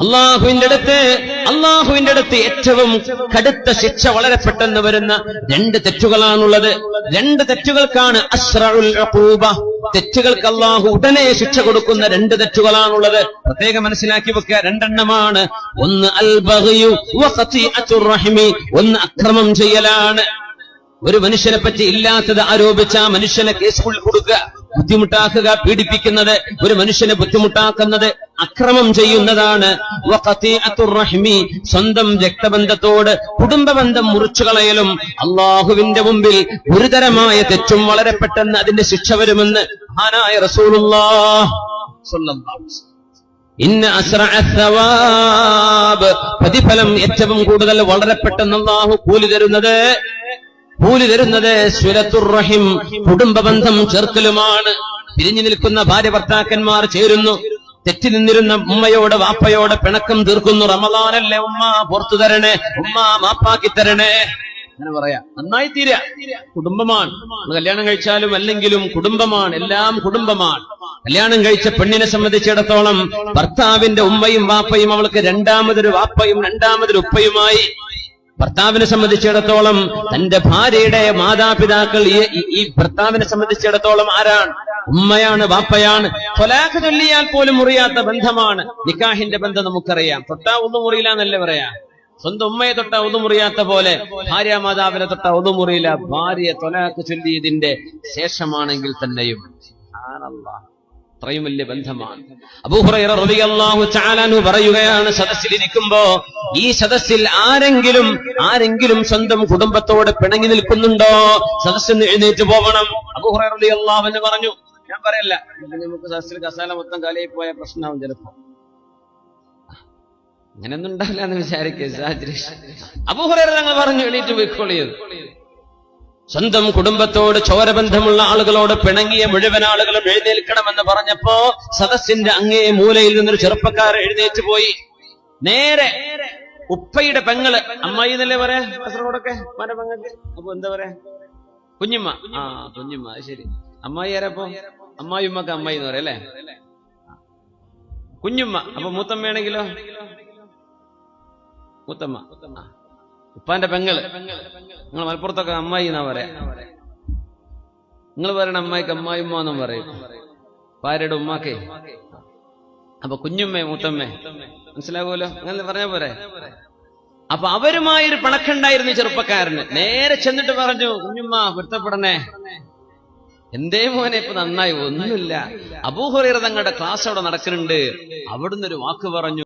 അള്ളാഹുവിന്റെ അടുത്ത് ഏറ്റവും കടുത്ത ശിക്ഷ വളരെ പെട്ടെന്ന് വരുന്ന രണ്ട് തെറ്റുകളാണുള്ളത്. രണ്ട് തെറ്റുകൾക്കാണ് അസ്റഉൽ ഉഖൂബ. തെറ്റുകൾക്ക് അള്ളാഹു ഉടനെ ശിക്ഷ കൊടുക്കുന്ന രണ്ട് തെറ്റുകളാണുള്ളത്. പ്രത്യേകം മനസ്സിലാക്കി വെക്കുക. രണ്ടെണ്ണമാണ്. ഒന്ന് അൽ ബഗ്യു വ ഖതീഅത്തുർ റഹിമി. ഒന്ന് അക്രമം ചെയ്യലാണ്. ഒരു മനുഷ്യനെ പറ്റി ഇല്ലാത്തത് ആരോപിച്ച ആ മനുഷ്യനെ കേസുകൾ കൊടുക്കുക, ബുദ്ധിമുട്ടാക്കുക, പീഡിപ്പിക്കുന്നത്, ഒരു മനുഷ്യനെ ബുദ്ധിമുട്ടാക്കുന്നത് അക്രമം ചെയ്യുന്നതാണ്. വഖതീഅത്തുർ റഹ്മി, സ്വന്തം രക്തബന്ധത്തോട് കുടുംബബന്ധം മുറിച്ചുകളയലും അള്ളാഹുവിന്റെ മുമ്പിൽ ഗുരുതരമായ തെറ്റും വളരെ പെട്ടെന്ന് അതിന്റെ ശിക്ഷ വരുമെന്ന് മഹാനായ റസൂലുള്ളാഹി സ്വല്ലല്ലാഹു അലൈഹി വസല്ലം. ഇന്ന അസ്റഅ സവാബ്, പ്രതിഫലം ഏറ്റവും കൂടുതൽ വളരെ പെട്ടെന്ന് അള്ളാഹു കൂലി തരുന്നത് സിലത്തുർ റഹിം, കുടുംബബന്ധം ചേർക്കലുമാണ്. പിരിഞ്ഞു നിൽക്കുന്ന ഭാര്യ ഭർത്താക്കന്മാർ ചേരുന്നു. തെറ്റി നിന്നിരുന്ന ഉമ്മയോട് വാപ്പയോട് പിണക്കം തീർക്കുന്നു. റമളാനല്ലേ ഉമ്മ പുറത്തു തരണേ, ഉമ്മ മാപ്പാക്കി തരണേ, അങ്ങനെ പറയാ. നന്നായി തീരാ. കുടുംബമാണ്. കല്യാണം കഴിച്ചാലും അല്ലെങ്കിലും കുടുംബമാണ്, എല്ലാം കുടുംബമാണ്. കല്യാണം കഴിച്ച പെണ്ണിനെ സംബന്ധിച്ചിടത്തോളം ഭർത്താവിന്റെ ഉമ്മയും വാപ്പയും അവൾക്ക് രണ്ടാമതൊരു വാപ്പയും രണ്ടാമതൊരു ഉപ്പയുമായി. ഭർത്താവിനെ സംബന്ധിച്ചിടത്തോളം തന്റെ ഭാര്യയുടെ മാതാപിതാക്കൾ ഈ ഭർത്താവിനെ സംബന്ധിച്ചിടത്തോളം ആരാണ്? ഉമ്മയാണ്, വാപ്പയാണ്. ത്വലാഖ് ചൊല്ലിയാൽ പോലും മുറിയാത്ത ബന്ധമാണ്. നിക്കാഹിന്റെ ബന്ധം നമുക്കറിയാം. തൊട്ടാ ഒന്നും മുറിയില്ല എന്നല്ലേ പറയാ. സ്വന്തം ഉമ്മയെ തൊട്ടാ ഒന്നും മുറിയാത്ത പോലെ ഭാര്യ മാതാവിനെ തൊട്ടാ ഒന്നും മുറിയില്ല. ഭാര്യയെ ത്വലാഖ് ചൊല്ലിയതിന്റെ ശേഷമാണെങ്കിൽ തന്നെയും അത്രയും വലിയ ബന്ധമാണ്. അബൂ ഹുറൈറ റളിയല്ലാഹു തആല അൻഹു പറയുകയാണ്, സദസ്സിലിരിക്കുമ്പോ ഈ സദസ്സിൽ ആരെങ്കിലും സ്വന്തം കുടുംബത്തോട് പിണങ്ങി നിൽക്കുന്നുണ്ടോ? സദസ്സിന് എഴുന്നേറ്റ് പോകണം. അബൂ ഹുറൈറ റളിയല്ലാഹു അൻഹു പറഞ്ഞു, ഞാൻ പറയല്ല, നമുക്ക് സദസ്സിൽ കസാല മൊത്തം കാലിയായി പോയ പ്രശ്നമാവും ചിലപ്പോ. അങ്ങനെയൊന്നും ഉണ്ടാവില്ല എന്ന് വിചാരിക്കുക. അബൂ ഹുറൈറ തങ്ങൾ പറഞ്ഞു, എണീറ്റ് പോയിക്കോളിയത്. സ്വന്തം കുടുംബത്തോട് ചോരബന്ധമുള്ള ആളുകളോട് പിണങ്ങിയ മുഴുവൻ ആളുകളും എഴുന്നേൽക്കണമെന്ന് പറഞ്ഞപ്പോ സദസ്സിന്റെ അങ്ങേ മൂലയിൽ നിന്നൊരു ചെറുപ്പക്കാരൻ എഴുന്നേറ്റ് പോയി. നേരെ ഉപ്പയുടെ പെങ്ങള്, അമ്മായി എന്നല്ലേ പറയാ കാസർഗോഡൊക്കെ പെങ്ങൾക്ക്. അപ്പൊ എന്താ പറയാ? കുഞ്ഞുമ്മ. കുഞ്ഞുമ്മ, അത് ശരി. അമ്മായി ആരപ്പോ? അമ്മായി ഉമ്മക്ക് അമ്മായി എന്ന് പറയാം അല്ലേ? കുഞ്ഞുമ്മ. അപ്പൊ മൂത്തമ്മയാണെങ്കിലോ? മൂത്തമ്മ. ഉപ്പാന്റെ പെങ്ങള്. നിങ്ങൾ മലപ്പുറത്തൊക്കെ അമ്മായി എന്നാ പറയാ. നിങ്ങൾ പറയണ അമ്മായിക്ക് അമ്മായിമ്മ എന്നും പറയും, ഭാര്യയുടെ ഉമ്മാക്കേ. അപ്പൊ കുഞ്ഞുമ്മേ മൂത്തമ്മേ, മനസ്സിലാകുമല്ലോ? അങ്ങനെ പറഞ്ഞ പോരെ. അപ്പൊ അവരുമായൊരു പിണക്കുണ്ടായിരുന്നു ചെറുപ്പക്കാരന്. നേരെ ചെന്നിട്ട് പറഞ്ഞു, കുഞ്ഞുമ്മ പൊരുത്തപ്പെടണേ. എന്തേ മോനെ ഇപ്പൊ നന്നായി? ഒന്നുമില്ല, അബൂ ഹുറൈറ തങ്ങളുടെ ക്ലാസ് അവിടെ നടക്കുന്നുണ്ട്, അവിടുന്ന് ഒരു വാക്ക് പറഞ്ഞു.